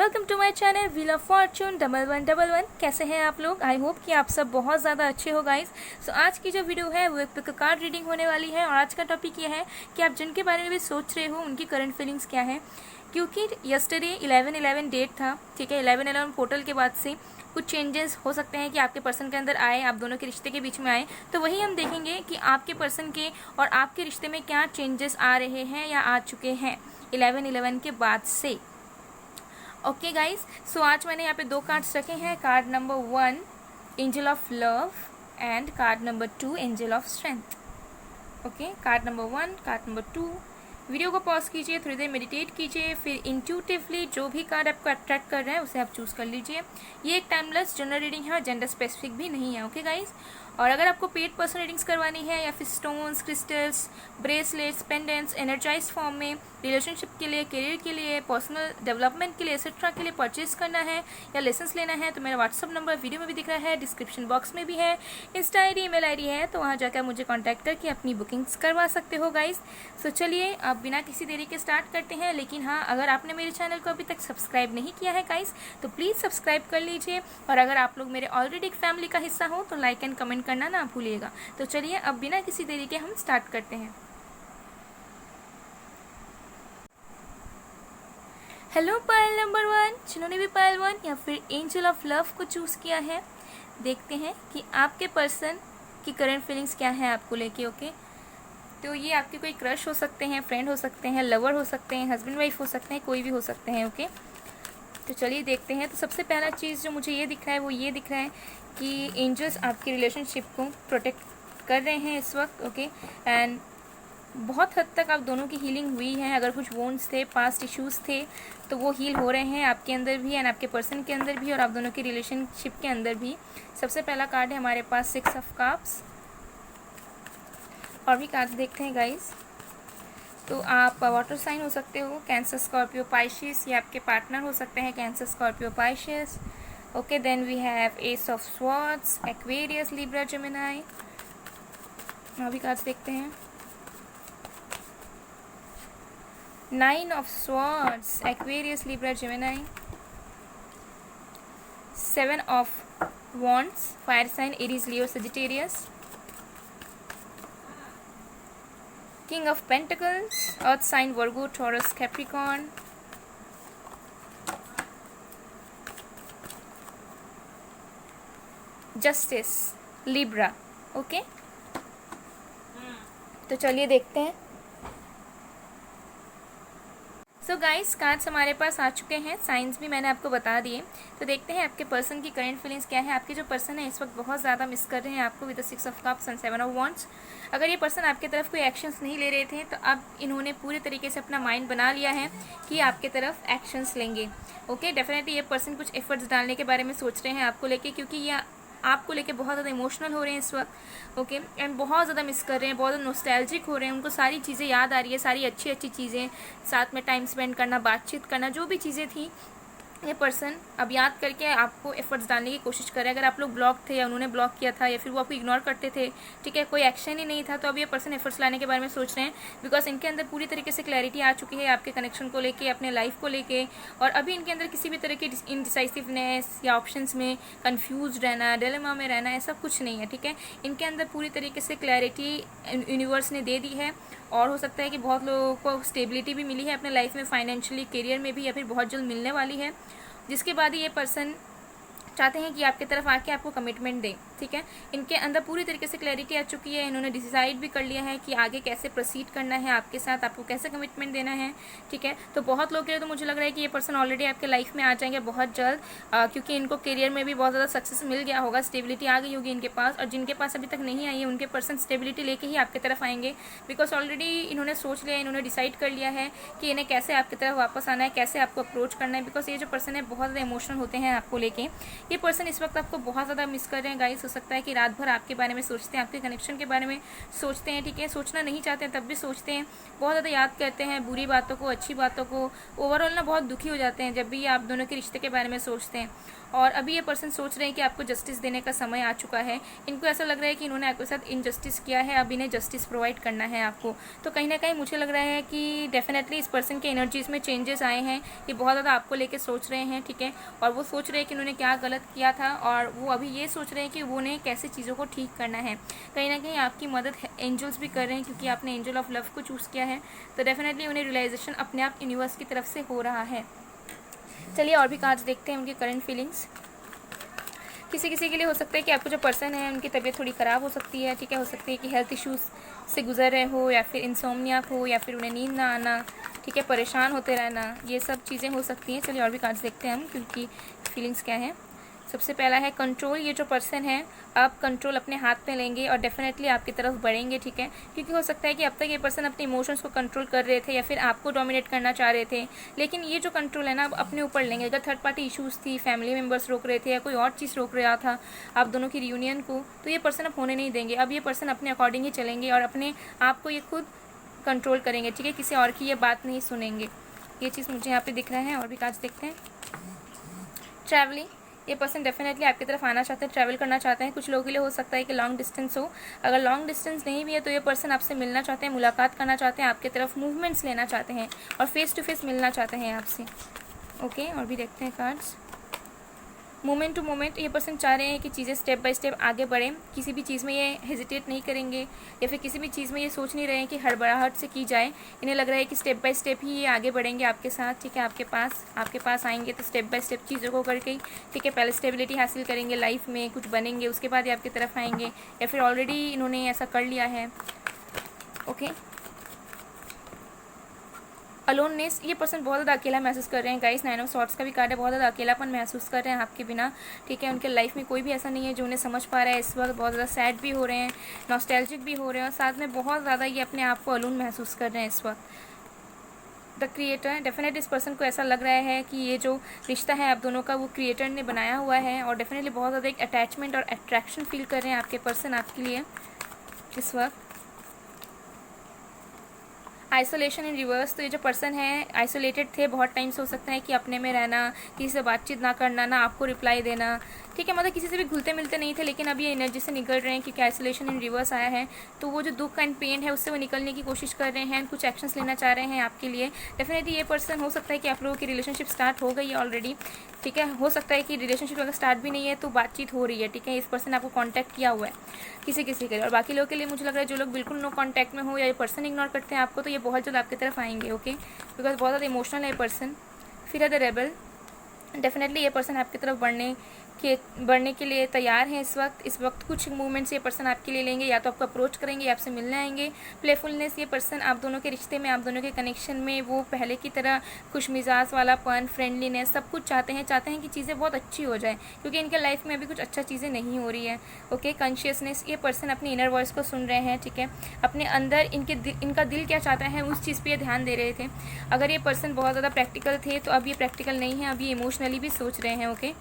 Welcome to my channel wheel of fortune 1111। कैसे हैं आप लोग? आई होप कि आप सब बहुत ज़्यादा अच्छे हो गाइस। सो आज की जो वीडियो है वो एक कार्ड रीडिंग होने वाली है और आज का टॉपिक ये है कि आप जिनके बारे में भी सोच रहे हो उनकी करंट फीलिंग्स क्या है। क्योंकि यस्टरडे 11/11 डेट था, ठीक है। 11/11 पोर्टल के बाद से कुछ चेंजेस हो सकते हैं कि आपके पर्सन के अंदर आए, आप दोनों के रिश्ते के बीच में आए। तो वही हम देखेंगे कि आपके पर्सन के और आपके रिश्ते में क्या चेंजेस आ रहे हैं या आ चुके हैं 11/11 के बाद से। ओके गाइज, सो आज मैंने यहाँ पे दो कार्ड्स रखे हैं। Card number 1 angel of love and card number 2 angel of strength. Okay, card number 1, card number 2। Video को पॉज कीजिए, थोड़ी देर मेडिटेट कीजिए, फिर इंट्यूटिवली जो भी कार्ड आपको अट्रैक्ट कर रहा है उसे आप चूज़ कर लीजिए। ये एक टाइमलेस जनरल रीडिंग है और जेंडर स्पेसिफिक भी नहीं है। ओके गाइज, और अगर आपको पेड पर्सन रीडिंग्स करवानी है या फिर stones, crystals, bracelets, pendants energize form में रिलेशनशिप के लिए, करियर के लिए, पर्सनल डेवलपमेंट के लिए, एक्सेट्रा के लिए परचेज करना है या लेसन्स लेना है, तो मेरा व्हाट्सअप नंबर वीडियो में भी दिख रहा है, डिस्क्रिप्शन बॉक्स में भी है, Insta I D, email I D है, तो वहाँ जाकर मुझे कॉन्टैक्ट करके अपनी बुकिंग्स करवा सकते हो गाइज। सो चलिए अब बिना किसी देरी के स्टार्ट करते हैं। लेकिन हाँ, अगर आपने मेरे चैनल को अभी तक सब्सक्राइब नहीं किया है गाइज तो प्लीज़ सब्सक्राइब कर लीजिए, और अगर आप लोग मेरे ऑलरेडी एक फैमिली का हिस्सा हो तो लाइक एंड कमेंट करना ना भूलिएगा। तो चलिए अब बिना किसी देरी के हम स्टार्ट करते हैं। हेलो पायल नंबर 1, जिन्होंने भी पायल 1 या फिर एंजल ऑफ लव को चूज़ किया है, देखते हैं कि आपके पर्सन की करंट फीलिंग्स क्या है आपको लेके। ओके, तो ये आपके कोई क्रश हो सकते हैं, फ्रेंड हो सकते हैं, लवर हो सकते हैं, हस्बैंड वाइफ हो सकते हैं, कोई भी हो सकते हैं। ओके, तो चलिए देखते हैं। तो सबसे पहला चीज़ जो मुझे ये दिख रहा है वो ये दिख रहा है कि एंजल्स आपकी रिलेशनशिप को प्रोटेक्ट कर रहे हैं इस वक्त। ओके, एंड बहुत हद तक आप दोनों की हीलिंग हुई है। अगर कुछ वोन्स थे, पास्ट इश्यूज़ थे, तो वो हील हो रहे हैं आपके अंदर भी एंड आपके पर्सन के अंदर भी और आप दोनों की रिलेशनशिप के अंदर भी। सबसे पहला कार्ड है हमारे पास 6 ऑफ कप्स। और भी कार्ड्स देखते हैं गाइस। तो आप वाटर साइन हो सकते हो, कैंसर, स्कॉर्पियो, पाइशियस, या आपके पार्टनर हो सकते हैं Cancer, Scorpio, Pisces. Okay, then we have ace of swords, Aquarius, Libra, Gemini. और भी कार्ड्स देखते हैं। 9 of swords, Aquarius, Libra, Gemini. 7 of wands, fire sign, Aries, Leo, Sagittarius. King of Pentacles, Earth sign, Virgo, Taurus, Capricorn. Justice, Libra. Okay, तो चलिए देखते हैं। So guys, cards हमारे पास आ चुके हैं, साइंस भी मैंने आपको बता दिए। तो देखते हैं आपके पर्सन की करंट फीलिंग्स क्या है। आपके जो पर्सन है इस वक्त बहुत ज़्यादा मिस कर रहे हैं आपको with 6 of cups and 7 of wands. अगर ये पर्सन आपके तरफ कोई एक्शंस नहीं ले रहे थे तो अब इन्होंने पूरे तरीके से अपना माइंड बना लिया है कि आपके तरफ एक्शंस लेंगे। ओके, डेफिनेटली ये पर्सन कुछ एफर्ट्स डालने के बारे में सोच रहे हैं आपको लेके, क्योंकि ये आपको लेके बहुत ज़्यादा इमोशनल हो रहे हैं इस वक्त। ओके, एंड बहुत ज़्यादा मिस कर रहे हैं, बहुत ज़्यादा नॉस्टैल्जिक हो रहे हैं। उनको सारी चीज़ें याद आ रही है, सारी अच्छी अच्छी चीज़ें, साथ में टाइम स्पेंड करना, बातचीत करना, जो भी चीज़ें थी ये पर्सन अब याद करके आपको एफर्ट्स डालने की कोशिश कर रहे हैं। अगर आप लोग ब्लॉक थे या उन्होंने ब्लॉक किया था या फिर वो आपको इग्नोर करते थे, ठीक है, कोई एक्शन ही नहीं था, तो अब ये पर्सन एफर्ट्स लाने के बारे में सोच रहे हैं। बिकॉज इनके अंदर पूरी तरीके से क्लैरिटी आ चुकी है आपके कनेक्शन को लेके, अपने लाइफ को लेके, और अभी इनके अंदर किसी भी तरह की इनडिसाइसिवनेस या ऑप्शंस में कंफ्यूज रहना, डिलेमा में रहना, ऐसा कुछ नहीं है। ठीक है, इनके अंदर पूरी तरीके से क्लैरिटी यूनिवर्स ने दे दी है। और हो सकता है कि बहुत लोगों को स्टेबिलिटी भी मिली है अपने लाइफ में, फाइनेंशियली, करियर में भी, या फिर बहुत जल्द मिलने वाली है, जिसके बाद ये पर्सन चाहते हैं कि आपकी तरफ आके आपको कमिटमेंट दें। ठीक है, इनके अंदर पूरी तरीके से क्लैरिटी आ चुकी है। इन्होंने डिसाइड भी कर लिया है कि आगे कैसे प्रोसीड करना है आपके साथ, आपको कैसे कमिटमेंट देना है। ठीक है, तो बहुत लोग के लिए तो मुझे लग रहा है कि ये पर्सन ऑलरेडी आपके लाइफ में आ जाएंगे बहुत जल्द, क्योंकि इनको करियर में भी बहुत ज़्यादा सक्सेस मिल गया होगा, स्टेबिलिटी आ गई होगी इनके पास। और जिनके पास अभी तक नहीं आई है उनके पर्सन स्टेबिलिटी लेके ही आपकी तरफ आएंगे, बिकॉज ऑलरेडी इन्होंने सोच लिया है, इन्होंने डिसाइड कर लिया है कि इन्हें कैसे आपकी तरफ वापस आना है, कैसे आपको अप्रोच करना है। बिकॉज ये जो पर्सन है बहुत ज़्यादा इमोशनल होते हैं आपको लेके, ये पर्सन इस वक्त आपको बहुत ज़्यादा मिस कर रहे हैं गाइस। हो सकता है कि रात भर आपके बारे में सोचते हैं, आपके कनेक्शन के बारे में सोचते हैं, ठीक है, सोचना नहीं चाहते हैं तब भी सोचते हैं, बहुत ज़्यादा याद करते हैं बुरी बातों को, अच्छी बातों को। ओवरऑल ना बहुत दुखी हो जाते हैं जब भी ये आप दोनों के रिश्ते के बारे में सोचते हैं। और अभी ये पर्सन सोच रहे हैं कि आपको जस्टिस देने का समय आ चुका है। इनको ऐसा लग रहा है कि इन्होंने आपके साथ इनजस्टिस किया है, अब इन्हें जस्टिस प्रोवाइड करना है आपको। तो कहीं ना कहीं मुझे लग रहा है कि डेफिनेटली इस पर्सन के एनर्जीज़ में चेंजेस आए हैं। ये बहुत ज़्यादा आपको लेके सोच रहे हैं, ठीक है, और वो सोच रहे हैं कि उन्होंने क्या गलत किया था, और वो अभी ये सोच रहे हैं कि उन्हें कैसे चीज़ों को ठीक करना है। कहीं ना कहीं आपकी मदद एंजल्स भी कर रहे हैं, क्योंकि आपने एंजल ऑफ लव को चूज़ किया है। तो डेफिनेटली उन्हें रियलाइजेशन अपने आप यूनिवर्स की तरफ से हो रहा है। चलिए और भी कार्ड्स देखते हैं उनकी करंट फीलिंग्स। किसी किसी के लिए हो सकता है कि आपको जो पर्सन है उनकी तबीयत थोड़ी ख़राब हो सकती है, ठीक है, हो सकती है कि हेल्थ इश्यूज़ से गुजर रहे हो, या फिर इंसोम्निया हो, या फिर उन्हें नींद ना आना, ठीक है, परेशान होते रहना, ये सब चीज़ें हो सकती हैं। चलिए और भी कार्ड्स देखते हैं हम क्योंकि फीलिंग्स क्या है। सबसे पहला है कंट्रोल। ये जो पर्सन है आप कंट्रोल अपने हाथ में लेंगे और डेफिनेटली आपकी तरफ बढ़ेंगे, ठीक है, क्योंकि हो सकता है कि अब तक ये पर्सन अपने इमोशंस को कंट्रोल कर रहे थे या फिर आपको डोमिनेट करना चाह रहे थे, लेकिन ये जो कंट्रोल है ना अब अपने ऊपर लेंगे। अगर थर्ड पार्टी इशूज़ थी, फैमिली मेम्बर्स रोक रहे थे या कोई और चीज़ रोक रहा था आप दोनों की रियूनियन को, तो ये पर्सन अब होने नहीं देंगे। अब ये पर्सन अपने अकॉर्डिंग ही चलेंगे और अपने आप को ये खुद कंट्रोल करेंगे, ठीक है, किसी और की ये बात नहीं सुनेंगे। ये चीज़ मुझे यहाँ पे दिख रहा है। और भी कार्ड्स देखते हैं। ट्रैवलिंग। ये पर्सन डेफिनेटली आपकी तरफ आना चाहते हैं, ट्रैवल करना चाहते हैं। कुछ लोगों के लिए हो सकता है कि लॉन्ग डिस्टेंस हो। अगर लॉन्ग डिस्टेंस नहीं भी है तो ये पर्सन आपसे मिलना चाहते हैं, मुलाकात करना चाहते हैं, आपकी तरफ मूवमेंट्स लेना चाहते हैं और फेस टू फेस मिलना चाहते हैं आपसे। ओके, और भी देखते हैं कार्ड्स। Moment to moment. ये पर्सन चाह रहे हैं कि चीज़ें स्टेप बाय स्टेप आगे बढ़ें, किसी भी चीज़ में ये हेजिटेट नहीं करेंगे या फिर किसी भी चीज़ में ये सोच नहीं रहे हैं कि हड़बड़ाहट से की जाए। इन्हें लग रहा है कि स्टेप बाय स्टेप ही ये आगे बढ़ेंगे आपके साथ, ठीक है, आपके पास आएंगे तो स्टेप बाय स्टेप चीज़ों को करके ही, ठीक है, पहले स्टेबिलिटी हासिल करेंगे लाइफ में, कुछ बनेंगे, उसके बाद ये आपकी तरफ आएंगे, या फिर ऑलरेडी इन्होंने ऐसा कर लिया है। Okay, aloneness. ये पर्सन बहुत ज़्यादा अकेला महसूस कर रहे हैं गाइस। 9 ऑफ सॉर्ड्स का भी कार्ड है, बहुत ज़्यादा अकेलापन महसूस कर रहे हैं आपके बिना, ठीक है, उनके लाइफ में कोई भी ऐसा नहीं है जो उन्हें समझ पा रहा है। इस वक्त बहुत ज़्यादा सैड भी हो रहे हैं, नॉस्टैल्जिक भी हो रहे हैं और साथ में बहुत ज़्यादा ये अपने आप को अलोन महसूस कर रहे हैं इस वक्त। The creator. डेफिनेटली इस पर्सन को ऐसा लग रहा है कि ये जो रिश्ता है आप दोनों का वो क्रिएटर ने बनाया हुआ है और डेफिनेटली बहुत ज़्यादा एक अटैचमेंट और अट्रैक्शन फील कर रहे हैं आपके पर्सन आपके लिए इस वक्त। आइसोलेशन इन रिवर्स। तो ये जो पर्सन है आइसोलेटेड थे बहुत टाइम से, हो सकता है कि अपने में रहना, किसी से बातचीत ना करना, ना आपको रिप्लाई देना, ठीक है, मतलब किसी से भी घुलते मिलते नहीं थे, लेकिन अब ये एनर्जी से निकल रहे हैं क्योंकि आइसोलेशन इन रिवर्स आया है। तो वो जो दुख एंड पेन है उससे वो निकलने की कोशिश कर रहे हैं, कुछ एक्शंस लेना चाह रहे हैं आपके लिए। डेफिनेटली ये पर्सन, हो सकता है कि आप लोगों की रिलेशनशिप स्टार्ट हो गई है ऑलरेडी, ठीक है, हो सकता है कि रिलेशनशिप अगर स्टार्ट भी नहीं है तो बातचीत हो रही है, ठीक है, इस पर्सन ने आपको कॉन्टैक्ट किया हुआ है किसी के लिए। और बाकी लोगों के लिए मुझे लग रहा है जो लोग बिल्कुल नो कॉन्टैक्ट में हो या ये पर्सन इग्नोर करते हैं आपको, तो ये बहुत जल्द आपकी तरफ आएंगे, ओके, बिकॉज बहुत ज़्यादा इमोशनल है ये पर्सन। फिर है द रेबल। डेफिनेटली ये पर्सन आपकी तरफ बढ़ने के लिए तैयार हैं इस वक्त कुछ मूवमेंट्स ये पर्सन आपके लिए लेंगे, या तो आपको अप्रोच करेंगे या आपसे मिलने आएंगे। प्लेफुलनेस। ये पर्सन आप दोनों के रिश्ते में, आप दोनों के कनेक्शन में वो पहले की तरह खुश मिजाज वालापन, फ्रेंडलीनेस सब कुछ चाहते हैं कि चीज़ें बहुत अच्छी हो जाए, क्योंकि इनके लाइफ में अभी कुछ अच्छा चीज़ें नहीं हो रही है। Okay, consciousness. ये पर्सन अपनी इनर वॉइस को सुन रहे हैं, ठीक है, अपने अंदर इनका दिल क्या चाहता है उस चीज़ पर ध्यान दे रहे थे। अगर ये पर्सन बहुत ज़्यादा प्रैक्टिकल थे तो अब ये प्रैक्टिकल नहीं है, अब ये इमोशनली भी सोच रहे हैं। Okay,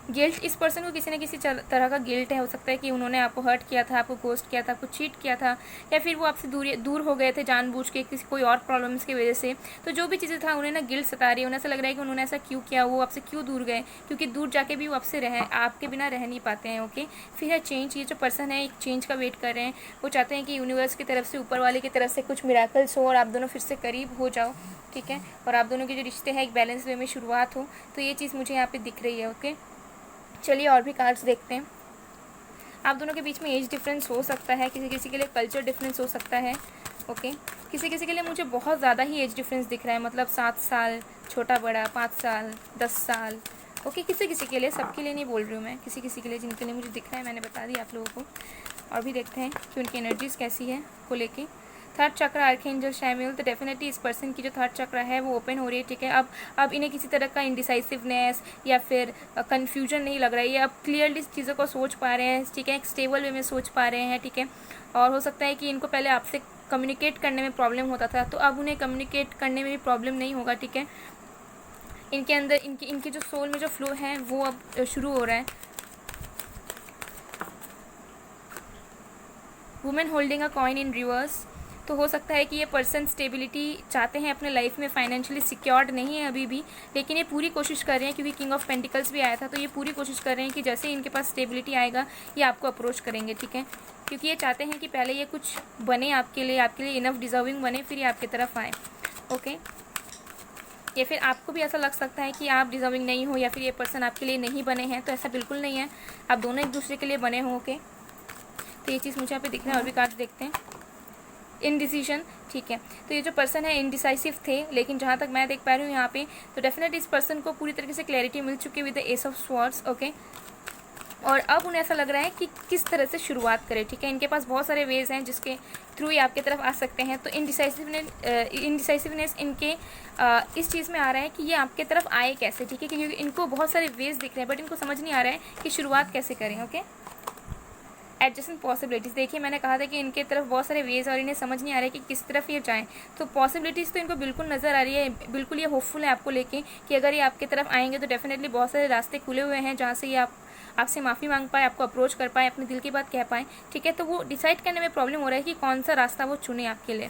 guilt. इस पर्सन को किसी न किसी तरह का गिल्ट है, हो सकता है कि उन्होंने आपको हर्ट किया था, आपको गोस्ट किया था, आपको चीट किया था, या फिर वो आपसे दूर हो गए थे जानबूझ के किसी कोई और प्रॉब्लम्स की वजह से। तो जो भी चीज़ें था उन्हें ना गिल्ट सता रही है, उन्हें ऐसा लग रहा है कि उन्होंने ऐसा क्यों किया, वो आपसे क्यों दूर गए, क्योंकि दूर जाके भी वो आपके बिना रह नहीं पाते हैं। ओके, फिर है चेंज। ये जो पर्सन है एक चेंज का वेट कर रहे हैं, वो चाहते हैं कि यूनिवर्स की तरफ से, ऊपर वाले की तरफ से कुछ मिराकल्स हो और आप दोनों फिर से करीब हो जाओ, ठीक है, और आप दोनों के जो रिश्ते हैं एक बैलेंस वे में शुरुआत हो। तो ये चीज़ मुझे यहाँ पे दिख रही है। ओके, चलिए और भी कार्ड्स देखते हैं। आप दोनों के बीच में एज डिफरेंस हो सकता है, किसी के लिए कल्चर डिफरेंस हो सकता है। ओके, किसी के लिए मुझे बहुत ज़्यादा ही एज डिफरेंस दिख रहा है, मतलब 7 साल छोटा बड़ा, 5 साल, 10 साल। ओके, किसी के लिए, सबके लिए नहीं बोल रही हूँ मैं, किसी के लिए जिनके लिए मुझे दिख रहा है मैंने बता दिया आप लोगों को। और भी देखते हैं कि उनकी एनर्जीज़ कैसी है को लेके। थर्ड चक्र आर्कएंजल शैम्यूल। तो डेफिनेटली इस पर्सन की जो थर्ड चक्र है वो ओपन हो रही है, ठीक है। अब इन्हें किसी तरह का इंडिसाइसिवनेस या फिर कन्फ्यूजन नहीं लग रहा है, ये अब क्लियरली चीज़ों को सोच पा रहे हैं, ठीक है, एक स्टेबल वे में सोच पा रहे हैं, ठीक है। और हो सकता है कि इनको पहले आपसे कम्युनिकेट करने में प्रॉब्लम होता था, तो अब उन्हें कम्युनिकेट करने में भी प्रॉब्लम नहीं होगा, ठीक है। इनके अंदर इनके जो सोल में जो फ्लो है वो अब शुरू हो रहा है। Women holding a coin in reverse, तो हो सकता है कि ये पर्सन स्टेबिलिटी चाहते हैं अपने लाइफ में, फाइनेंशियली सिक्योर्ड नहीं है अभी भी, लेकिन ये पूरी कोशिश कर रहे हैं, क्योंकि किंग ऑफ पेंटिकल्स भी आया था, तो ये पूरी कोशिश कर रहे हैं कि जैसे ही इनके पास स्टेबिलिटी आएगा ये आपको अप्रोच करेंगे, ठीक है, क्योंकि ये चाहते हैं कि पहले ये कुछ बने आपके लिए इनफ डिजर्विंग बने, फिर ये आपकी तरफ आए। ओके, या फिर आपको भी ऐसा लग सकता है कि आप डिजर्विंग नहीं हो, या फिर ये पर्सन आपके लिए नहीं बने हैं, तो ऐसा बिल्कुल नहीं है, आप दोनों एक दूसरे के लिए बने हो। ओके, तो ये चीज़ मुझे यहाँ पे दिख रहा है। और भी कार्ड देखते हैं। इनडिसीजन, ठीक है, तो ये जो पर्सन है इनडिसाइसिव थे, लेकिन जहाँ तक मैं देख पा रही हूँ यहाँ पे, तो डेफिनेटली इस पर्सन को पूरी तरीके से क्लैरिटी मिल चुकी है with the S of swords. Okay, और अब उन्हें ऐसा लग रहा है कि किस तरह से शुरुआत करें, ठीक है, इनके पास बहुत सारे वेज हैं जिसके थ्रू ये आपकी तरफ आ सकते हैं। तो इनडिसाइसिवनेस इनके इस चीज़ में आ रहा है कि ये आपके तरफ आए कैसे, ठीक है, क्योंकि इनको बहुत सारे वेज दिख रहे हैं, बट इनको समझ नहीं आ रहा है कि शुरुआत कैसे करें। ओके, एडजस्टिंग पॉसिबिलिटीज़, देखिए मैंने कहा था कि इनके तरफ बहुत सारे वेज और इन्हें समझ नहीं आ रहा है कि किस तरफ ये जाएं, तो पॉसिबिलिटीज़ तो इनको बिल्कुल नज़र आ रही है, बिल्कुल ये होपफुल है आपको लेके कि अगर ये आपके तरफ आएंगे तो डेफिनेटली बहुत सारे रास्ते खुले हुए हैं जहाँ से ये आपसे माफ़ी मांग पाए, आपको अप्रोच कर पाए, अपने दिल की बात कह पाए, ठीक है, तो वो डिसाइड करने में प्रॉब्लम हो रहा है कि कौन सा रास्ता वो चुने आपके लिए।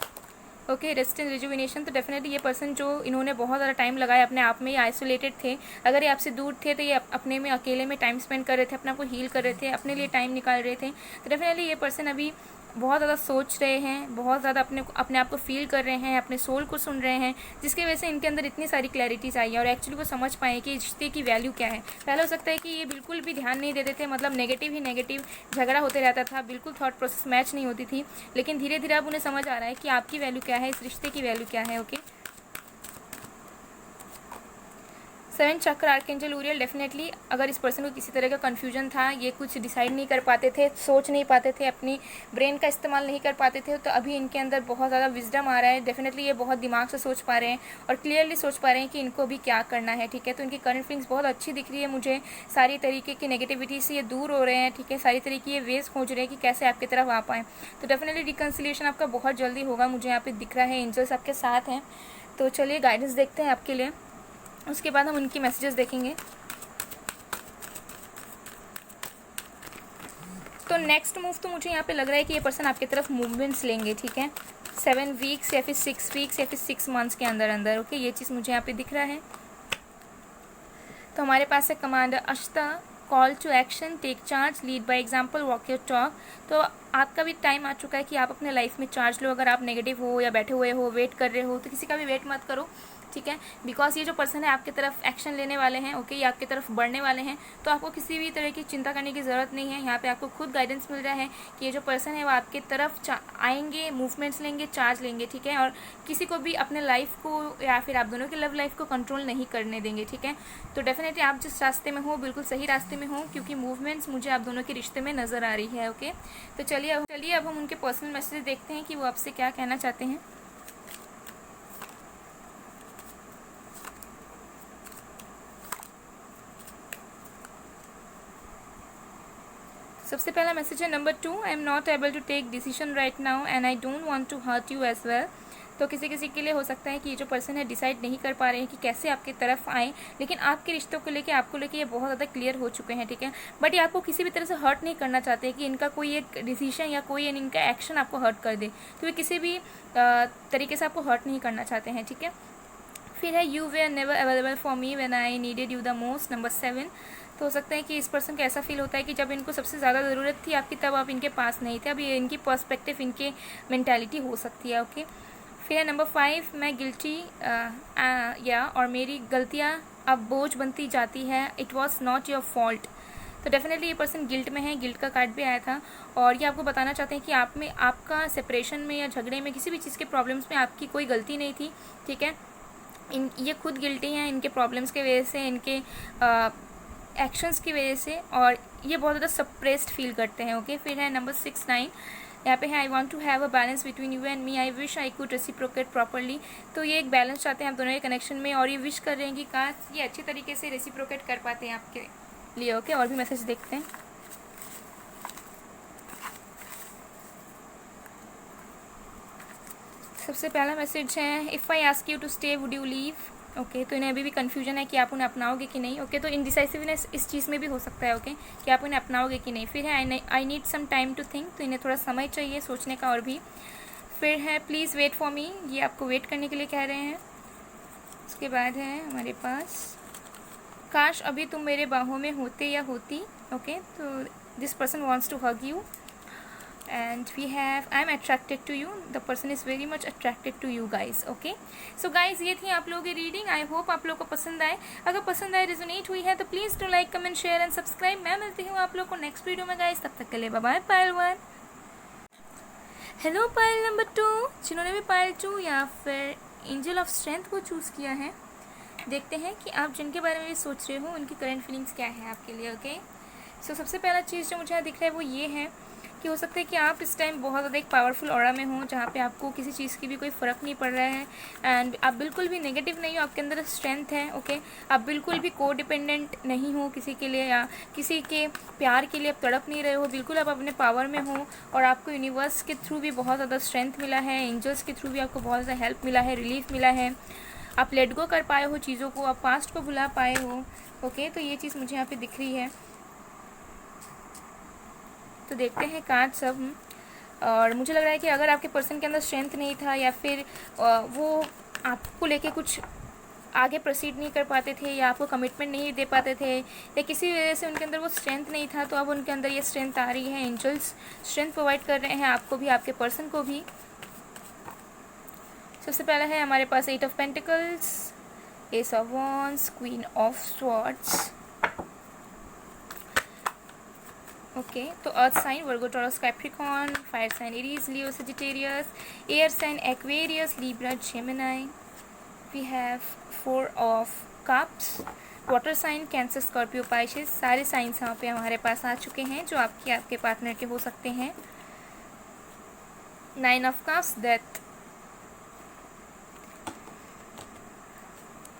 ओके, रेस्ट एंड रिजुविनेशन, तो डेफिनेटली ये पर्सन जो इन्होंने बहुत ज़्यादा टाइम लगाया अपने आप में, ये आइसोलेटेड थे, अगर ये आपसे दूर थे तो ये अपने में अकेले में टाइम स्पेंड कर रहे थे, अपने आप को हील कर रहे थे, अपने लिए टाइम निकाल रहे थे, तो डेफिनेटली ये पर्सन अभी बहुत ज़्यादा सोच रहे हैं, बहुत ज़्यादा अपने आप को फील कर रहे हैं, अपने सोल को सुन रहे हैं, जिसकी वजह से इनके अंदर इतनी सारी क्लैरिटीज़ आई है और एक्चुअली वो समझ पाए कि रिश्ते की वैल्यू क्या है। पहले हो सकता है कि ये बिल्कुल भी ध्यान नहीं देते थे, मतलब नेगेटिव ही नेगेटिव झगड़ा होते रहता था, बिल्कुल थॉट प्रोसेस मैच नहीं होती थी, लेकिन धीरे धीरे अब उन्हें समझ आ रहा है कि आपकी वैल्यू क्या है, इस रिश्ते की वैल्यू क्या है। ओके, 7 चक्र आर्कएंजल ऊरियल, डेफिनेटली अगर इस पर्सन को किसी तरह का कन्फ्यूजन था, ये कुछ डिसाइड नहीं कर पाते थे, सोच नहीं पाते थे, अपनी ब्रेन का इस्तेमाल नहीं कर पाते थे, तो अभी इनके अंदर बहुत ज़्यादा विजडम आ रहा है। डेफिनेटली ये बहुत दिमाग से सोच पा रहे हैं और क्लियरली सोच पा रहे हैं कि इनको अभी क्या करना है, ठीक है, तो इनकी करंट फीलिंग्स बहुत अच्छी दिख रही है मुझे, सारी तरीके की नेगेटिविटी से ये दूर हो रहे हैं, ठीक है, सारी तरीके ये वेज खोज रहे हैं कि कैसे आपकी तरफ आ पाएँ, तो डेफिनेटली रिकन्सिलिएशन आपका बहुत जल्दी होगा, मुझे यहाँ पे दिख रहा है, एंजल्स आपके साथ हैं। तो चलिए गाइडेंस देखते हैं आपके लिए, उसके बाद हम उनकी मैसेजेस देखेंगे। तो नेक्स्ट मूव तो मुझे यहाँ पे लग रहा है कि ये पर्सन आपकी तरफ मूवमेंट्स लेंगे, ठीक है, 7 वीक्स या फिर 6 वीक्स या फिर 6 मंथ्स के अंदर अंदर। ओके, ये चीज़ मुझे यहाँ पे दिख रहा है। तो हमारे पास है कमांडर अश्ता, call to action, take charge, lead by example, walk your talk. तो आपका भी टाइम आ चुका है कि आप अपने लाइफ में चार्ज लो। अगर आप नेगेटिव हो या बैठे हुए हो, वेट कर रहे हो, तो किसी का भी वेट मत करो, ठीक है, बिकॉज ये जो पर्सन है आपकी तरफ एक्शन लेने वाले हैं। ओके, ये आपकी तरफ बढ़ने वाले हैं, तो आपको किसी भी तरह की चिंता करने की ज़रूरत नहीं है। यहाँ पे आपको खुद गाइडेंस मिल रहा है कि ये जो पर्सन है वो आपकी तरफ आएंगे, मूवमेंट्स लेंगे, चार्ज लेंगे, ठीक है, और किसी को भी अपने लाइफ को या फिर आप दोनों की लव लाइफ को कंट्रोल नहीं करने देंगे, ठीक है। तो डेफिनेटली आप जिस रास्ते में हो बिल्कुल सही रास्ते में हो, क्योंकि मूवमेंट्स मुझे आप दोनों के रिश्ते में नज़र आ रही है। ओके, तो चलिए अब हम उनके पर्सनल मैसेज देखते हैं कि वो आपसे क्या कहना चाहते हैं। सबसे पहला मैसेज है number 2, I am not able to take decision right now and I don't want to hurt you as well. तो किसी किसी के लिए हो सकता है कि ये जो पर्सन है डिसाइड नहीं कर पा रहे हैं कि कैसे आपकी तरफ आए, लेकिन आपके रिश्तों को लेके आपको लेके ये बहुत ज़्यादा क्लियर हो चुके हैं, ठीक है, बट ये आपको किसी भी तरह से हर्ट नहीं करना चाहते कि इनका कोई एक डिसीजन या कोई इनका एक्शन आपको हर्ट कर दे, तो ये किसी भी तरीके से आपको हर्ट नहीं करना चाहते हैं, ठीक है। फिर है you were never available for me when I needed you the most, number 7। तो हो सकता है कि इस पर्सन को ऐसा फील होता है कि जब इनको सबसे ज़्यादा ज़रूरत थी आपकी, तब आप इनके पास नहीं थे। अब ये इनकी पर्सपेक्टिव, इनकी मेंटालिटी हो सकती है। ओके, फिर है नंबर 5, मैं गिल्टी या और मेरी गलतियाँ अब बोझ बनती जाती है, it was not your fault. तो डेफिनेटली ये पर्सन गिल्ट में है, गिल्ट का कार्ड भी आया था, और ये आपको बताना चाहते हैं कि आप में, आपका सेपरेशन में या झगड़े में, किसी भी चीज़ के प्रॉब्लम्स में आपकी कोई गलती नहीं थी, ठीक है, ये खुद गिल्टी हैं इनके प्रॉब्लम्स के वजह से, इनके एक्शंस की वजह से, और ये बहुत ज़्यादा सप्रेस्ड फील करते हैं। ओके, फिर है नंबर 6, 9, यहाँ पे है I want to have a balance between you and me, I wish I could reciprocate properly. तो ये एक बैलेंस चाहते हैं आप दोनों के कनेक्शन में, और ये विश कर रहे हैं कि काश ये अच्छे तरीके से रेसिप्रोकेट कर पाते हैं आपके लिए। ओके, और भी मैसेज देखते हैं। सबसे पहला मैसेज है if I ask you to stay would you leave. Okay तो इन्हें अभी भी कन्फ्यूजन है कि आप उन्हें अपनाओगे कि नहीं। ओके तो इनडिसाइसिवनेस इस चीज़ में भी हो सकता है। ओके कि आप उन्हें अपनाओगे कि नहीं। फिर है I need some time to think, तो इन्हें थोड़ा समय चाहिए सोचने का और भी। फिर है प्लीज़ वेट फॉर मी, ये आपको वेट करने के लिए कह रहे हैं। उसके बाद है हमारे पास काश अभी तुम मेरे बाहों में होते या होती। ओके तो this person wants to hug you. and we have I am attracted to you, the person is very much attracted to you guys. okay so guys ये थी आप लोगों की रीडिंग। आई होप आप लोगों को पसंद आए। अगर पसंद आए, रेजोनेट हुई है तो please do like, comment, share and subscribe. मैं मिलती हूँ आप लोगों को नेक्स्ट वीडियो में गाइस, तब तक के लिए बाय बाय। पायल 1, हेलो पायल नंबर 2, जिन्होंने भी पायल 2 या फिर एंजल ऑफ स्ट्रेंथ को चूज़ किया है, देखते हैं कि आप जिनके बारे में भी सोच रहे हो उनकी करंट फीलिंग्स क्या है आपके लिए। ओके सो सबसे पहला चीज़ जो मुझे दिख रहा है वो ये है कि हो सकता है कि आप इस टाइम बहुत ज़्यादा एक पावरफुल ऑरा में हो, जहाँ पे आपको किसी चीज़ की भी कोई फ़र्क नहीं पड़ रहा है एंड आप बिल्कुल भी नेगेटिव नहीं हो, आपके अंदर स्ट्रेंथ है। ओके आप बिल्कुल भी को डिपेंडेंट नहीं हो किसी के लिए या किसी के प्यार के लिए आप तड़प नहीं रहे हो, बिल्कुल आप अपने पावर में हो और आपको यूनिवर्स के थ्रू भी बहुत ज़्यादा स्ट्रेंथ मिला है, एंजल्स के थ्रू भी आपको बहुत ज़्यादा हेल्प मिला है, रिलीफ मिला है, आप लेट गो कर पाए हो चीज़ों को, आप पास्ट को भुला पाए हो। ओके तो ये चीज़ मुझे यहाँ पे दिख रही है। तो देखते हैं कार्ड सब। और मुझे लग रहा है कि अगर आपके पर्सन के अंदर स्ट्रेंथ नहीं था या फिर वो आपको लेके कुछ आगे प्रोसीड नहीं कर पाते थे या आपको कमिटमेंट नहीं दे पाते थे या किसी वजह से उनके अंदर वो स्ट्रेंथ नहीं था, तो अब उनके अंदर ये स्ट्रेंथ आ रही है। एंजल्स स्ट्रेंथ प्रोवाइड कर रहे हैं आपको भी, आपके पर्सन को भी। सबसे पहला है हमारे पास 8 of pentacles, ace of wands, queen of swords. Okay तो earth sign Virgo, Taurus, Capricorn, fire sign Aries, Leo, Sagittarius, air sign Aquarius, Libra, Gemini. We have 4 of cups, water sign Cancer, Scorpio, Pisces. सारे signs यहाँ पे हमारे पास आ चुके हैं जो आपके partner के हो सकते हैं। 9 of cups, death.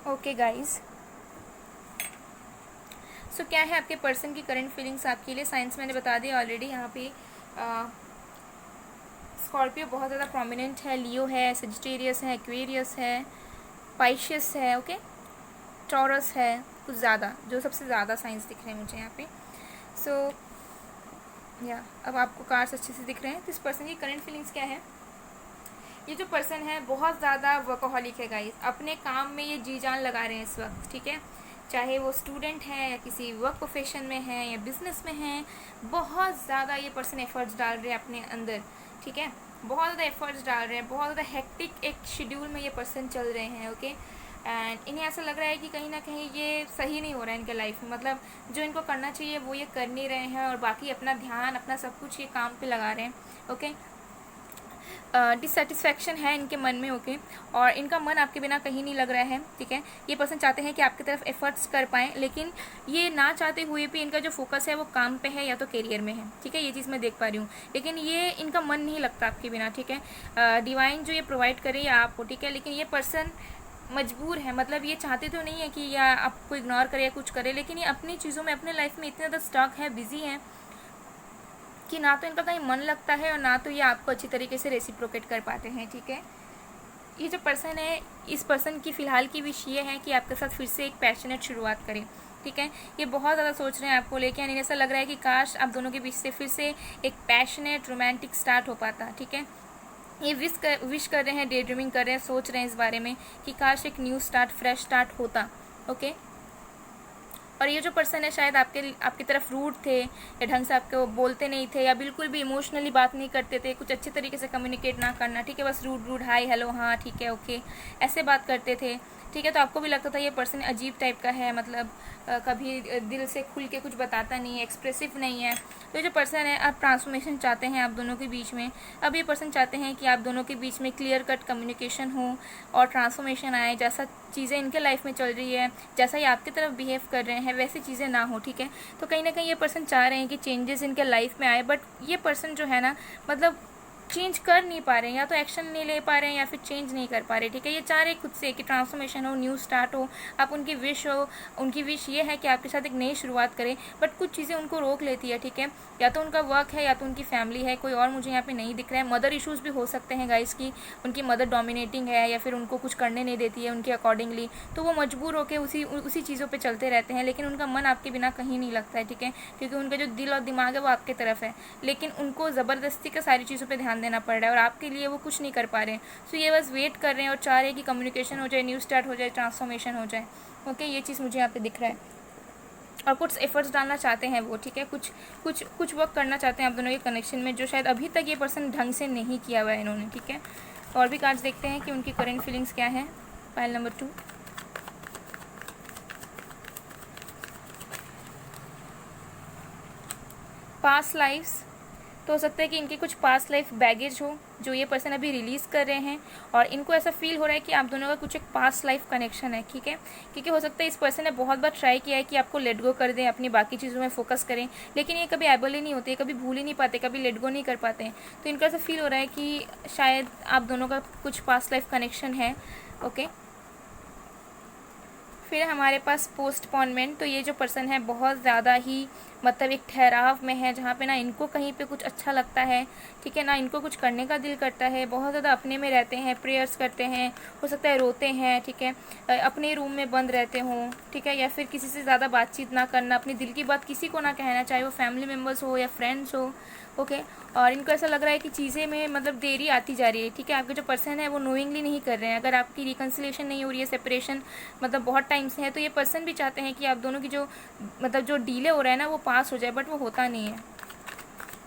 Okay guys so क्या है आपके पर्सन की करंट फीलिंग्स आपके लिए। साइंस मैंने बता दिया ऑलरेडी। यहाँ पे स्कॉर्पियो बहुत ज़्यादा प्रोमिनेंट है, लियो है, सजिटेरियस है, एक्वेरियस है, पाइशियस है, ओके टॉरस है, कुछ ज़्यादा जो सबसे ज़्यादा साइंस दिख रहे हैं मुझे यहाँ पे। सो या अब आपको कार्ड्स अच्छे से दिख रहे हैं। तो इस पर्सन की करंट फीलिंग्स क्या है। ये जो पर्सन है बहुत ज़्यादा वर्कोहॉलिक है गाइस, अपने काम में ये जी जान लगा रहे हैं इस वक्त। ठीक है चाहे वो स्टूडेंट है या किसी वर्क प्रोफेशन में है या बिजनेस में है, बहुत ज़्यादा ये पर्सन एफर्ट्स डाल रहे हैं अपने अंदर। ठीक है बहुत ज़्यादा एफर्ट्स डाल रहे हैं, बहुत ज़्यादा हेक्टिक एक शेड्यूल में ये पर्सन चल रहे हैं। ओके एंड इन्हें ऐसा लग रहा है कि कहीं ना कहीं ये सही नहीं हो रहा है इनके लाइफ में, मतलब जो इनको करना चाहिए वो ये कर नहीं रहे हैं और बाकी अपना ध्यान अपना सब कुछ ये काम पे लगा रहे हैं। ओके डिससेटिस्फैक्शन है इनके मन में। ओके और इनका मन आपके बिना कहीं नहीं लग रहा है। ठीक है ये पर्सन चाहते हैं कि आपकी तरफ एफर्ट्स कर पाएँ, लेकिन ये ना चाहते हुए भी इनका जो फोकस है वो काम पे है या तो करियर में है। ठीक है ये चीज़ मैं देख पा रही हूँ, लेकिन ये इनका मन नहीं लगता आपके बिना। ठीक है डिवाइन जो ये प्रोवाइड करे या आपको, ठीक है लेकिन ये पर्सन मजबूर है, मतलब ये चाहते तो नहीं है कि या आपको इग्नोर करे या कुछ करे, लेकिन ये अपनी चीज़ों में अपने लाइफ में इतने ज़्यादा स्टक है, बिजी है कि ना तो इनका कहीं मन लगता है और ना तो ये आपको अच्छी तरीके से रेसिप्रोकेट कर पाते हैं। ठीक है ये जो पर्सन है इस पर्सन की फ़िलहाल की विश ये है कि आपके साथ फिर से एक पैशनेट शुरुआत करें। ठीक है ये बहुत ज़्यादा सोच रहे हैं आपको लेके, यानी ऐसा लग रहा है कि काश आप दोनों के बीच से फिर से एक पैशनेट रोमांटिक स्टार्ट हो पाता। ठीक है ये विश कर रहे हैं, डे ड्रीमिंग कर रहे हैं, सोच रहे हैं इस बारे में कि काश एक न्यू स्टार्ट, फ्रेश स्टार्ट होता। ओके और ये जो पर्सन है शायद आपकी तरफ रूड थे या ढंग से आपको बोलते नहीं थे या बिल्कुल भी इमोशनली बात नहीं करते थे, कुछ अच्छे तरीके से कम्युनिकेट ना करना। ठीक है बस रूड हाय हेलो हाँ ठीक है ओके ऐसे बात करते थे। ठीक है तो आपको भी लगता था ये पर्सन अजीब टाइप का है, मतलब कभी दिल से खुल के कुछ बताता नहीं है, एक्सप्रेसिव नहीं है। तो ये जो पर्सन है आप ट्रांसफॉर्मेशन चाहते हैं आप दोनों के बीच में। अब ये पर्सन चाहते हैं कि आप दोनों के बीच में क्लियर कट कम्युनिकेशन हो और ट्रांसफॉर्मेशन आए, जैसा चीज़ें इनके लाइफ में चल रही है, जैसा ये आपकी तरफ बिहेव कर रहे हैं वैसी चीज़ें ना हो। ठीक है तो कहीं ना कहीं ये पर्सन चाह रहे हैं कि चेंजेस इनके लाइफ में आए, बट ये पर्सन जो है ना मतलब चेंज कर नहीं पा रहे हैं, या तो एक्शन नहीं ले पा रहे हैं या फिर चेंज नहीं कर पा रहे, ठीक है। ये चाह रहे खुद से कि ट्रांसफॉर्मेशन हो, न्यू स्टार्ट हो, आप उनकी विश हो, उनकी विश ये है कि आपके साथ एक नई शुरुआत करें, बट कुछ चीज़ें उनको रोक लेती है, ठीक है। या तो उनका वर्क है या तो उनकी फैमिली है, कोई और मुझे यहाँ पे नहीं दिख रहा है। मदर इश्यूज़ भी हो सकते हैं गाइस की उनकी मदर डोमिनेटिंग है या फिर उनको कुछ करने नहीं देती है उनके अकॉर्डिंगली, तो वो मजबूर होकर उसी चीज़ों पर चलते रहते हैं, लेकिन उनका मन आपके बिना कहीं नहीं लगता है, ठीक है, क्योंकि उनका जो दिल और दिमाग है वो आपकी तरफ है, लेकिन उनको ज़बरदस्ती का सारी चीज़ों पे ध्यान देना पड़ रहा है और आपके लिए वो कुछ नहीं कर पा रहे हैं। सो ये बस वेट कर रहे हैं और चाह रहे हैं कि कम्युनिकेशन हो जाए, न्यू स्टार्ट हो जाए, ट्रांसफॉर्मेशन हो जाए। ओके, ये चीज़ मुझे यहाँ पे दिख रहा है और कुछ एफर्ट्स डालना चाहते हैं वो, ठीक है, कुछ वर्क करना चाहते हैं आप दोनों के कनेक्शन में, जो शायद अभी तक ये पर्सन ढंग से नहीं किया हुआ है इन्होंने, ठीक है। और भी कार्ड्स देखते हैं कि उनकी करंट फीलिंग्स क्या है। Pile number 2, past lifes. तो हो सकता है कि इनके कुछ पास्ट लाइफ बैगेज हो जो ये पर्सन अभी रिलीज़ कर रहे हैं, और इनको ऐसा फील हो रहा है कि आप दोनों का कुछ एक पास्ट लाइफ कनेक्शन है, ठीक है, क्योंकि हो सकता है इस पर्सन ने बहुत बार ट्राई किया है कि आपको लेट गो कर दें, अपनी बाकी चीज़ों में फोकस करें, लेकिन ये कभी एबल ही नहीं होते, कभी भूल ही नहीं पाते, कभी लेट गो नहीं कर पाते हैं। तो इनको ऐसा फील हो रहा है कि शायद आप दोनों का कुछ पास्ट लाइफ कनेक्शन है। ओके, फिर हमारे पास पोस्टपोनमेंट। तो ये जो पर्सन है बहुत ज़्यादा ही मतलब एक ठहराव में है, जहाँ पे ना इनको कहीं पे कुछ अच्छा लगता है, ठीक है, ना इनको कुछ करने का दिल करता है, बहुत ज़्यादा अपने में रहते हैं, प्रेयर्स करते हैं, हो सकता है रोते हैं, ठीक है, अपने रूम में बंद रहते हों, ठीक है, या फिर किसी से ज़्यादा बातचीत ना करना, अपनी दिल की बात किसी को ना कहना, चाहे वो फैमिली मेम्बर्स हो या फ्रेंड्स हो। ओके, और इनको ऐसा लग रहा है कि चीज़ें में मतलब देरी आती जा रही है, ठीक है। आपके जो पर्सन है वो नोइंगली नहीं कर रहे हैं, अगर आपकी रिकन्सिलेशन नहीं हो रही है, सेपरेशन मतलब बहुत टाइम से है, तो ये पर्सन भी चाहते हैं कि आप दोनों की जो मतलब जो डीले हो रहा है ना वो पास हो जाए, बट वो होता नहीं है।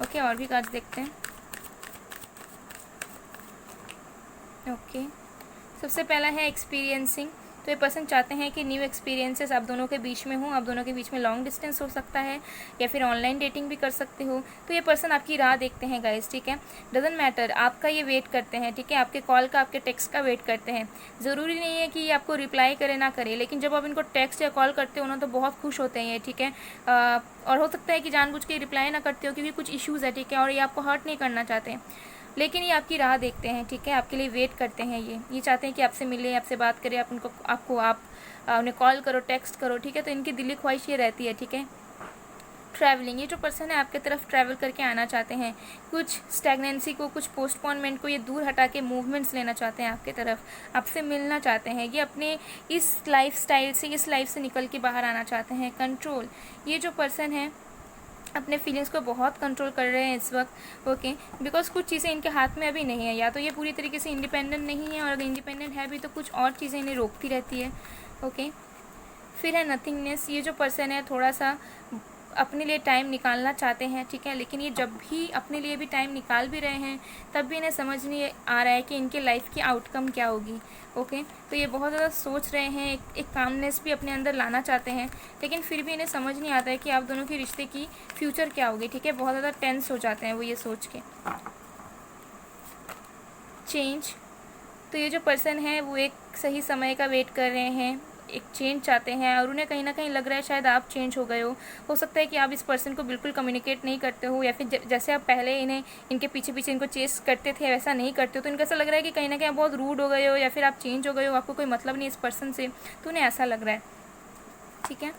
ओके, और भी कार्ड्स देखते हैं। ओके, सबसे पहला है एक्सपीरियंसिंग। तो ये पर्सन चाहते हैं कि न्यू एक्सपीरियंसेस आप दोनों के बीच में हों, आप दोनों के बीच में लॉन्ग डिस्टेंस हो सकता है या फिर ऑनलाइन डेटिंग भी कर सकते हो। तो ये पर्सन आपकी राह देखते हैं गाइस, ठीक है, डजंट मैटर, आपका ये वेट करते हैं, ठीक है, आपके कॉल का, आपके टेक्स्ट का वेट करते हैं। ज़रूरी नहीं है कि ये आपको रिप्लाई करे ना करे, लेकिन जब आप इनको टेक्स्ट या कॉल करते हो ना तो बहुत खुश होते हैं ये, ठीक है। और हो सकता है कि जानबूझ के रिप्लाई ना करते हो क्योंकि कुछ इश्यूज़ है, ठीक है, और ये आपको हर्ट नहीं करना चाहते हैं, लेकिन ये आपकी राह देखते हैं, ठीक है, आपके लिए वेट करते हैं। ये चाहते हैं कि आपसे मिले, आपसे बात करें, आप उन्हें कॉल करो, टेक्स्ट करो, ठीक है। तो इनकी दिली ख्वाहिश ये रहती है, ठीक है। ट्रैवलिंग, ये जो पर्सन है आपके तरफ ट्रैवल करके आना चाहते हैं, कुछ स्टैग्नेंसी को, कुछ पोस्टपोनमेंट को ये दूर हटा के मूवमेंट्स लेना चाहते हैं आपके तरफ, आपसे मिलना चाहते हैं, ये अपने इस लाइफ स्टाइल से, इस लाइफ से निकल के बाहर आना चाहते हैं। कंट्रोल, ये जो पर्सन है अपने फीलिंग्स को बहुत कंट्रोल कर रहे हैं इस वक्त, ओके, बिकॉज कुछ चीज़ें इनके हाथ में अभी नहीं है, या तो ये पूरी तरीके से इंडिपेंडेंट नहीं है, और अगर इंडिपेंडेंट है भी तो कुछ और चीज़ें इन्हें रोकती रहती है। ओके, फिर है नथिंगनेस। ये जो पर्सन है थोड़ा सा अपने लिए टाइम निकालना चाहते हैं, ठीक है, लेकिन ये जब भी अपने लिए भी टाइम निकाल भी रहे हैं तब भी इन्हें समझ नहीं आ रहा है कि इनके लाइफ की आउटकम क्या होगी। ओके, तो ये बहुत ज़्यादा सोच रहे हैं, एक कामनेस भी अपने अंदर लाना चाहते हैं, लेकिन फिर भी इन्हें समझ नहीं आता है कि आप दोनों के रिश्ते की फ्यूचर क्या होगी, ठीक है, बहुत ज़्यादा टेंस हो जाते हैं वो ये सोच के। चेंज, तो ये जो पर्सन है वो एक सही समय का वेट कर रहे हैं, एक चेंज चाहते हैं, और उन्हें कहीं ना कहीं लग रहा है शायद आप चेंज हो गए हो सकता है कि आप इस पर्सन को बिल्कुल कम्युनिकेट नहीं करते हो, या फिर जैसे आप पहले इनके पीछे पीछे इनको चेस करते थे वैसा नहीं करते हो, तो इनको ऐसा लग रहा है कि कहीं ना कहीं आप बहुत रूड हो गए हो, या फिर आप चेंज हो गए हो, आपको कोई मतलब नहीं इस पर्सन से, तो उन्हें ऐसा लग रहा है, ठीक है।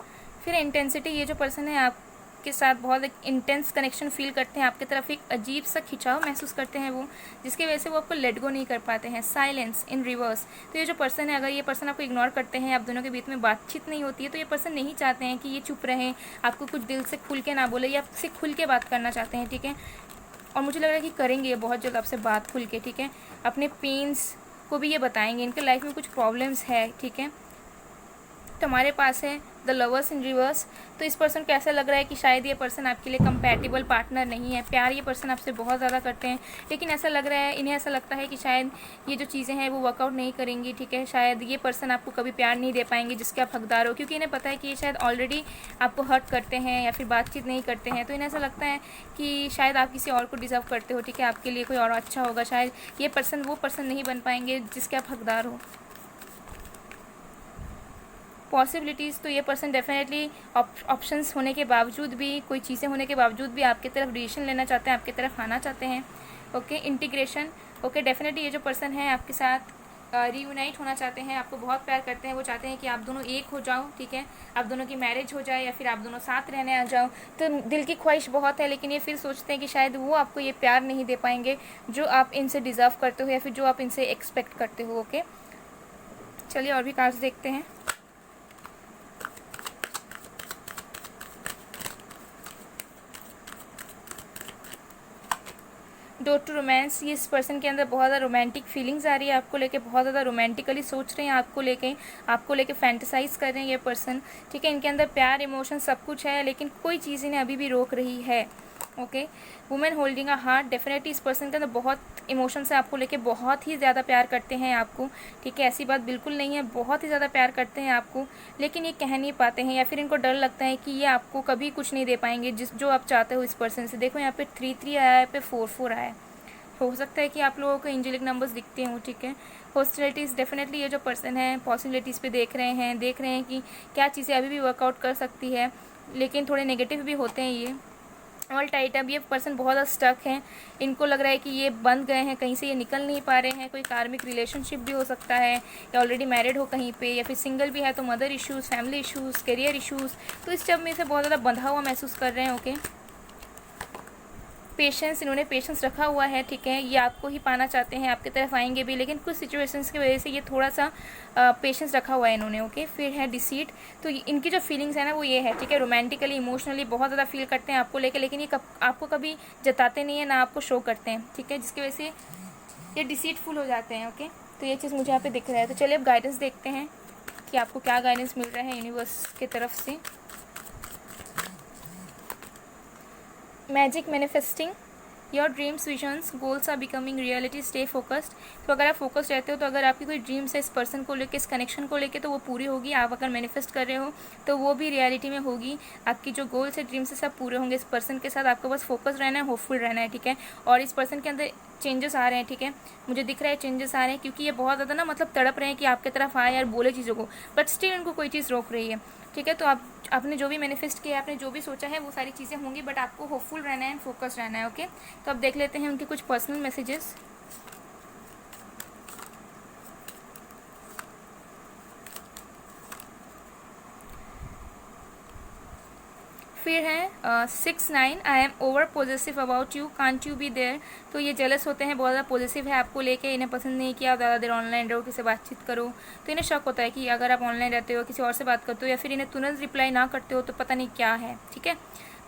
फिर इंटेंसिटी, ये जो पर्सन है आपके साथ बहुत एक इंटेंस कनेक्शन फील करते हैं, आपकी तरफ एक अजीब सा खिंचाव महसूस करते हैं वो, जिसकी वजह से वो आपको लेट गो नहीं कर पाते हैं। साइलेंस इन रिवर्स, तो ये जो पर्सन है अगर ये पर्सन आपको इग्नोर करते हैं, आप दोनों के बीच में बातचीत नहीं होती है, तो ये पर्सन नहीं चाहते हैं कि ये चुप रहें, आपको कुछ दिल से खुल के ना बोले, या आपसे खुल के बात करना चाहते हैं, ठीक है, और मुझे लग रहा है कि करेंगे ये बहुत जल्द आपसे बात खुल के, ठीक है, अपने पेन्स को भी ये बताएंगे, इनके लाइफ में कुछ प्रॉब्लम्स है, ठीक है। तो हमारे पास है द लवर्स इन रिवर्स। तो इस पर्सन को ऐसा लग रहा है कि शायद ये पर्सन आपके लिए कंपैटिबल पार्टनर नहीं है, प्यार ये पर्सन आपसे बहुत ज़्यादा करते हैं, लेकिन ऐसा लग रहा है, इन्हें ऐसा लगता है कि शायद ये जो चीज़ें हैं वो वर्कआउट नहीं करेंगी, ठीक है, शायद ये पर्सन आपको कभी प्यार नहीं दे पाएंगे जिसके आप हकदार हो, क्योंकि इन्हें पता है कि ये शायद ऑलरेडी आपको हर्ट करते हैं या फिर बातचीत नहीं करते हैं, तो इन्हें ऐसा लगता है कि शायद आप किसी और को डिजर्व करते हो, ठीक है, आपके लिए कोई और अच्छा होगा, शायद ये पर्सन वो पर्सन नहीं बन पाएंगे जिसके आप हकदार हो। पॉसिबिलिटीज़, तो ये पर्सन डेफिनेटली ऑप्शंस होने के बावजूद भी, कोई चीज़ें होने के बावजूद भी आपकी तरफ डिसीजन लेना चाहते हैं, आपकी तरफ आना चाहते हैं। ओके, इंटीग्रेशन, ओके, डेफिनेटली ये जो पर्सन है आपके साथ रीयूनाइट होना चाहते हैं, आपको बहुत प्यार करते हैं, वो चाहते हैं कि आप दोनों एक हो जाओ, ठीक है, आप दोनों की मैरिज हो जाए या फिर आप दोनों साथ रहने आ जाओ। तो दिल की ख्वाहिश बहुत है, लेकिन ये फिर सोचते हैं कि शायद वो आपको ये प्यार नहीं दे पाएंगे जो आप इनसे डिज़र्व करते हो या फिर जो आप इनसे एक्सपेक्ट करते हो। ओके, चलिए और भी कार्ड्स देखते हैं। डोर टू रोमांस, ये इस पर्सन के अंदर बहुत ज़्यादा रोमांटिक फीलिंग्स आ रही है आपको लेके, बहुत ज़्यादा रोमांटिकली सोच रहे हैं आपको लेके फैंटेसाइज कर रहे हैं ये पर्सन, ठीक है। इनके अंदर प्यार, इमोशन सब कुछ है, लेकिन कोई चीज़ इन्हें अभी भी रोक रही है। Okay, women holding a heart, definitely इस पर्सन के अंदर बहुत इमोशन से आपको लेके बहुत ही ज़्यादा प्यार करते हैं आपको, ठीक है, ऐसी बात बिल्कुल नहीं है, बहुत ही ज़्यादा प्यार करते हैं आपको, लेकिन ये कह नहीं पाते हैं या फिर इनको डर लगता है कि ये आपको कभी कुछ नहीं दे पाएंगे जो आप चाहते हो इस पर्सन से। देखो यहाँ पे 3-3 आया है, पे 4-4 आया है, हो सकता है कि आप लोगों को एंजेलिक नंबर्स दिखते हों, ठीक है। हॉस्टिलिटीज़, डेफिनेटली ये जो पर्सन है पॉसिबिलिटीज़ पे देख रहे हैं कि क्या चीज़ें अभी भी वर्कआउट कर सकती है, लेकिन थोड़े नेगेटिव भी होते हैं ये। ऑल टाइट, अब ये पर्सन बहुत ज़्यादा स्टक हैं, इनको लग रहा है कि ये बंद गए हैं, कहीं से ये निकल नहीं पा रहे हैं। कोई कार्मिक रिलेशनशिप भी हो सकता है, या ऑलरेडी मैरिड हो कहीं पे, या फिर सिंगल भी है तो mother issues, family issues, career issues, तो इस जब में से बहुत ज़्यादा बंधा हुआ महसूस कर रहे हैं। ओके, पेशेंस, इन्होंने पेशेंस रखा हुआ है, ठीक है, ये आपको ही पाना चाहते हैं, आपकी तरफ आएंगे भी, लेकिन कुछ सिचुएशंस की वजह से ये थोड़ा सा पेशेंस रखा हुआ है इन्होंने। ओके, फिर है डिसीट, तो इनकी जो फीलिंग्स है ना वो ये है, ठीक है, रोमांटिकली, इमोशनली बहुत ज़्यादा फील करते हैं आपको लेके, लेकिन ये आपको कभी जताते नहीं है ना आपको शो करते हैं, ठीक है, जिसकी वजह से ये डिसीटफुल हो जाते हैं। ओके, तो ये चीज़ मुझे यहाँ पे दिख रहा है। तो चलिए अब गाइडेंस देखते हैं कि आपको क्या गाइडेंस मिल रहा है यूनिवर्स की तरफ से। Magic, manifesting, your dreams, visions, goals are becoming reality, stay focused. तो अगर आप फोकस्ड रहते हो तो अगर आपकी कोई ड्रीम्स है इस पर्सन को लेके, इस कनेक्शन को लेके, तो वो पूरी होगी। आप अगर मैनिफेस्ट कर रहे हो तो वो भी रियलिटी में होगी। आपकी जो गोल्स है, ड्रीम्स है, सब पूरे होंगे इस पर्सन के साथ। आपको बस फोकस रहना है, होपफुल रहना है, ठीक है। और इस पर्सन के अंदर चेंजेस आ रहे हैं, ठीक है, मुझे दिख रहा है चेंजेस आ रहे हैं, क्योंकि ये बहुत ज़्यादा ना मतलब तड़प रहे हैं कि आपकी तरफ आए और बोले चीज़ों को, बट स्टिल इनको कोई चीज़ रोक रही है, ठीक है। तो आपने जो भी मैनिफेस्ट किया, आपने जो भी सोचा है वो सारी चीज़ें होंगी, बट आपको होपफुल रहना है, फोकस रहना है। ओके, तो अब देख लेते हैं उनके कुछ पर्सनल मैसेजेस। फिर है 6-9, I am over positive about you, can't you be there. तो ये जेलस होते हैं, बहुत ज़्यादा पॉजिटिव है आपको लेके, इन्हें पसंद नहीं कि आप ज़्यादा देर ऑनलाइन रहो, किसी से बातचीत करो, तो इन्हें शक होता है कि अगर आप ऑनलाइन रहते हो, किसी और से बात करते हो, या फिर इन्हें तुरंत रिप्लाई ना करते हो तो पता नहीं क्या है, ठीक है,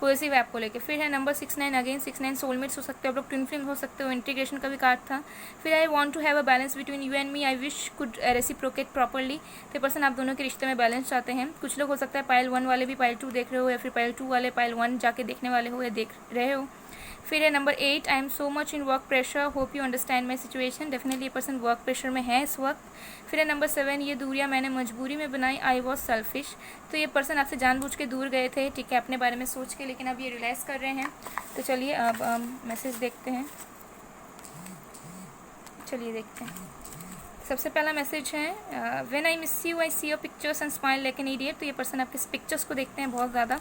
पॉजिटिव है आपको लेके। फिर है नंबर 6-9, अगेन 6-9 सोलमेट्स हो सकते हो, आप लोग ट्विन फ्लेम हो सकते हो, इंटीग्रेशन का भी कार्ड था। फिर I want to have a balance between you and me, I wish could reciprocate properly. तो पर्सन आप दोनों के रिश्ते में बैलेंस चाहते हैं। कुछ लोग हो सकता है पाइल 1 वाले भी पाइल 2 देख रहे हो, या फिर पाइल 2 वाले पाइल 1 जाके देखने वाले हो या देख रहे हो। फिर है number 8, I am so much in work pressure, hope you understand my situation. Definitely ये पर्सन वर्क प्रेशर में है इस वक्त। फिर है नंबर 7, ये दूरियां मैंने मजबूरी में बनाई, आई वॉज सेल्फिश। तो ये पर्सन आपसे जानबूझ के दूर गए थे, ठीक है, अपने बारे में सोच के, लेकिन अब ये रियलाइज़ कर रहे हैं। तो चलिए अब मैसेज देखते हैं, चलिए देखते हैं। सबसे पहला मैसेज है when I miss you I see your pictures and smile like an idiot. तो ये पर्सन आपके पिक्चर्स को देखते हैं बहुत ज़्यादा,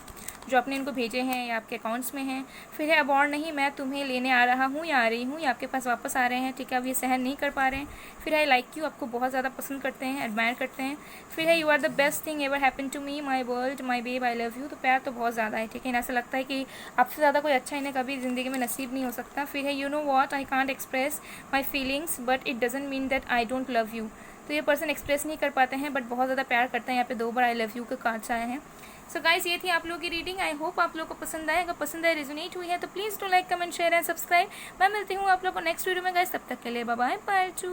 जो आपने इनको भेजे हैं या आपके अकाउंट्स में हैं। फिर है अब और नहीं, मैं तुम्हें लेने आ रहा हूँ या आ रही हूँ, या आपके पास वापस आ रहे हैं, ठीक है, अब ये सहन नहीं कर पा रहे हैं। फिर है लाइक यू, आपको बहुत ज़्यादा पसंद करते हैं, एडमायर करते हैं। फिर है you are the best thing ever happen to me, my world, my babe, I love you. तो प्यार तो बहुत ज़्यादा है, ठीक है, ऐसा लगता है कि आपसे ज़्यादा कोई अच्छा इन्हें कभी ज़िंदगी में नसीब नहीं हो सकता। फिर है you know what, I can't express my feelings but it doesn't mean that I don't love you. तो ये पर्सन एक्सप्रेस नहीं कर पाते हैं बट बहुत ज़्यादा प्यार करते हैं। यहाँ पे 2 बार आई लव यू के कार्ड्स आए हैं। सो गाइस, ये थी आप लोगों की रीडिंग। आई होप आप लोगों को पसंद आए। अगर पसंद आए, रेजोनेट हुई है तो please do like, comment, share and subscribe. मैं मिलती हूँ आप लोगों को नेक्स्ट वीडियो में गाइस, तब तक के लिए बाय बाय, बाय टू।